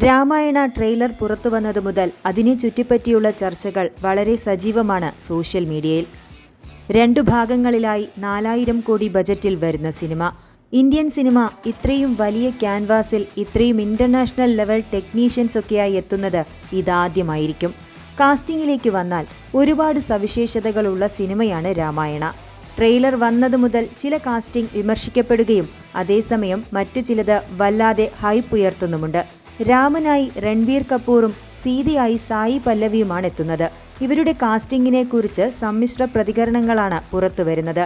Ramayana trailer പുറത്തുവന്നതു മുതൽ അതിനെ ചുറ്റിപ്പറ്റിയുള്ള ചർച്ചകൾ വളരെ സജീവമാണ് സോഷ്യൽ മീഡിയയിൽ. 2 ഭാഗങ്ങളിലായി 4000 കോടി ബജറ്റിൽ വരുന്ന സിനിമ. ഇന്ത്യൻ സിനിമ ഇത്രയും വലിയ ക്യാൻവാസിൽ ഇത്രയും ഇന്റർനാഷണൽ ലെവൽ ടെക്നീഷ്യൻസ് ഒക്കെയായി എത്തുന്നത് ഇതാദ്യമായിരിക്കും. കാസ്റ്റിംഗിലേക്ക് വന്നാൽ ഒരുപാട് സവിശേഷതകളുള്ള സിനിമയാണ് രാമായണ. ട്രെയിലർ വന്നതു മുതൽ ചില കാസ്റ്റിംഗ് വിമർശിക്കപ്പെടുകയും അതേസമയം മറ്റു ചിലത് വല്ലാതെ ഹൈപ്പ് ഉയർത്തുന്നുമുണ്ട്. രാമനായി രൺബീർ കപൂറും സീതയായി സായി പല്ലവിയുമാണ് എത്തുന്നത്. ഇവരുടെ കാസ്റ്റിംഗിനെ കുറിച്ച് സമ്മിശ്ര പ്രതികരണങ്ങളാണ് പുറത്തുവരുന്നത്.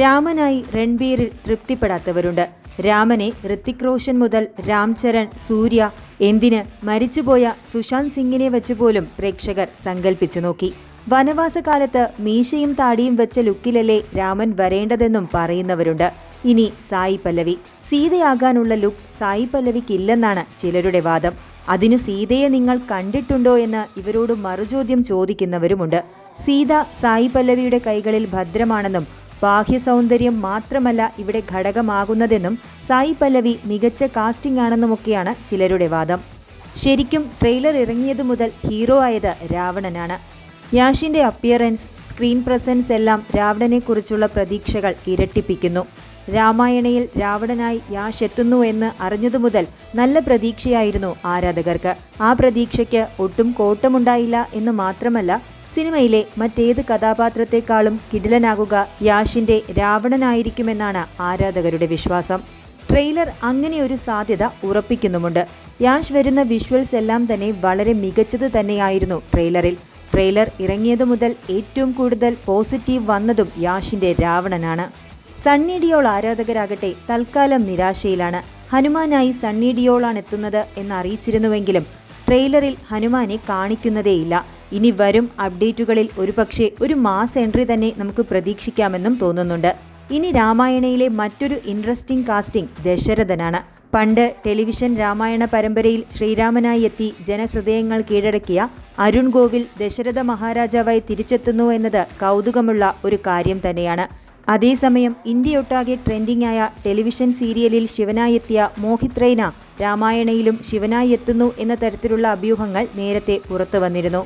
രാമനായി രൺബീറിൽ തൃപ്തിപ്പെടാത്തവരുണ്ട്. രാമനെ ഋത്തിക് റോഷൻ മുതൽ രാംചരൺ, സൂര്യ, എന്തിന് മരിച്ചുപോയ സുശാന്ത് സിംഗിനെ വെച്ചുപോലും പ്രേക്ഷകർ സങ്കല്പിച്ചു നോക്കി. വനവാസകാലത്ത് മീശയും താടിയും വെച്ച ലുക്കിലല്ലേ രാമൻ വരേണ്ടതെന്നും പറയുന്നവരുണ്ട്. ഇനി സായി പല്ലവി. സീതയാകാനുള്ള ലുക്ക് സായി പല്ലവിക്കില്ലെന്നാണ് ചിലരുടെ വാദം. അതിനു സീതയെ നിങ്ങൾ കണ്ടിട്ടുണ്ടോ എന്ന് ഇവരോട് മറുചോദ്യം ചോദിക്കുന്നവരുമുണ്ട്. സീത സായി പല്ലവിയുടെ കൈകളിൽ ഭദ്രമാണെന്നും ബാഹ്യ സൗന്ദര്യം മാത്രമല്ല ഇവിടെ ഘടകമാകുന്നതെന്നും സായി പല്ലവി മികച്ച കാസ്റ്റിംഗ് ആണെന്നുമൊക്കെയാണ് ചിലരുടെ വാദം. ശരിക്കും ട്രെയിലർ ഇറങ്ങിയതു മുതൽ ഹീറോ ആയത് രാവണനാണ്. യാഷിന്റെ അപ്പിയറൻസ്, സ്ക്രീൻ പ്രസൻസ് എല്ലാം രാവണനെക്കുറിച്ചുള്ള പ്രതീക്ഷകൾ ഇരട്ടിപ്പിക്കുന്നു. രാമായണയിൽ രാവണനായി യാഷ് എത്തുന്നു എന്ന് അറിഞ്ഞതു മുതൽ നല്ല പ്രതീക്ഷയായിരുന്നു ആരാധകർക്ക്. ആ പ്രതീക്ഷയ്ക്ക് ഒട്ടും കോട്ടമുണ്ടായില്ല എന്ന് മാത്രമല്ല, സിനിമയിലെ മറ്റേത് കഥാപാത്രത്തെക്കാളും കിടിലനാകുക യാഷിന്റെ രാവണനായിരിക്കുമെന്നാണ് ആരാധകരുടെ വിശ്വാസം. ട്രെയിലർ അങ്ങനെ ഒരു സാധ്യത ഉറപ്പിക്കുന്നുമുണ്ട്. യാഷ് വരുന്ന വിഷ്വൽസ് എല്ലാം തന്നെ വളരെ മികച്ചത് തന്നെയായിരുന്നു ട്രെയിലറിൽ. ട്രെയിലർ ഇറങ്ങിയതു മുതൽ ഏറ്റവും കൂടുതൽ പോസിറ്റീവ് വന്നതും യാഷിന്റെ രാവണനാണ്. സണ്ണി ഡിയോൾ ആരാധകരാകട്ടെ തൽക്കാലം നിരാശയിലാണ്. ഹനുമാനായി സണ്ണി ഡിയോളാണ് എത്തുന്നത് എന്നറിയിച്ചിരുന്നുവെങ്കിലും ട്രെയിലറിൽ ഹനുമാനെ കാണിക്കുന്നതേയില്ല. ഇനി വരും അപ്ഡേറ്റുകളിൽ ഒരുപക്ഷെ ഒരു മാസ് എൻട്രി തന്നെ നമുക്ക് പ്രതീക്ഷിക്കാമെന്നും തോന്നുന്നുണ്ട്. ഇനി രാമായണയിലെ മറ്റൊരു ഇൻട്രസ്റ്റിംഗ് കാസ്റ്റിംഗ് ദശരഥനാണ്. പണ്ട് ടെലിവിഷൻ രാമായണ പരമ്പരയിൽ ശ്രീരാമനായി എത്തി ജനഹൃദയങ്ങൾ കീഴടക്കിയ അരുൺ ഗോവിൽ ദശരഥ മഹാരാജാവായി തിരിച്ചെത്തുന്നു എന്നത് കൗതുകമുള്ള ഒരു കാര്യം തന്നെയാണ്. അതേസമയം ഇന്ത്യയൊട്ടാകെ ട്രെൻഡിംഗ് ആയ ടെലിവിഷൻ സീരിയലിൽ ശിവനായി എത്തിയ മോഹിത് റെയ്ന രാമായണയിലും ശിവനായി എത്തുന്നു എന്ന തരത്തിലുള്ള അഭ്യൂഹങ്ങൾ നേരത്തെ പുറത്തു വന്നിരുന്നു.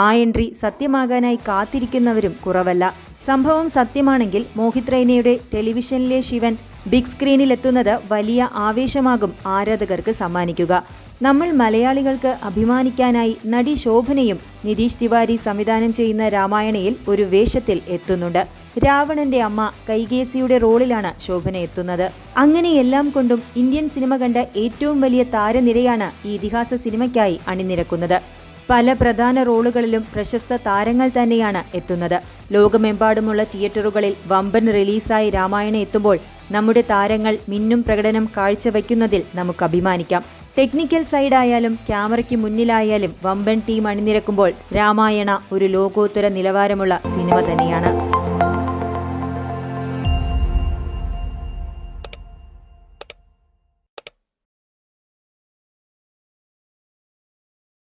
ആ എൻട്രി സത്യമാകാനായി കാത്തിരിക്കുന്നവരും കുറവല്ല. സംഭവം സത്യമാണെങ്കിൽ മോഹിത് റെയ്നയുടെ ടെലിവിഷനിലെ ശിവൻ ബിഗ് സ്ക്രീനിൽ എത്തുന്നത് വലിയ ആവേശമാകും ആരാധകർക്ക് സമ്മാനിക്കുക. നമ്മൾ മലയാളികൾക്ക് അഭിമാനിക്കാനായി നടി ശോഭനയും നിതീഷ് തിവാരി സംവിധാനം ചെയ്യുന്ന രാമായണയിൽ ഒരു വേഷത്തിൽ എത്തുന്നുണ്ട്. രാവണന്റെ അമ്മ കൈകേസിയുടെ റോളിലാണ് ശോഭന എത്തുന്നത്. അങ്ങനെ എല്ലാം കൊണ്ടും ഇന്ത്യൻ സിനിമ കണ്ട ഏറ്റവും വലിയ താരനിരയാണ് ഈ ഇതിഹാസ സിനിമയ്ക്കായി അണിനിരക്കുന്നത്. പല പ്രധാന റോളുകളിലും പ്രശസ്ത താരങ്ങൾ തന്നെയാണ് എത്തുന്നത്. ലോകമെമ്പാടുമുള്ള തിയേറ്ററുകളിൽ വമ്പൻ റിലീസായി രാമായണ എത്തുമ്പോൾ നമ്മുടെ താരങ്ങൾ മിന്നും പ്രകടനം കാഴ്ചവെക്കുന്നതിൽ നമുക്ക് അഭിമാനിക്കാം. ടെക്നിക്കൽ സൈഡായാലും ക്യാമറയ്ക്ക് മുന്നിലായാലും വമ്പൻ ടീം അണിനിരക്കുമ്പോൾ രാമായണ ഒരു ലോകോത്തര നിലവാരമുള്ള സിനിമ തന്നെയാണ്.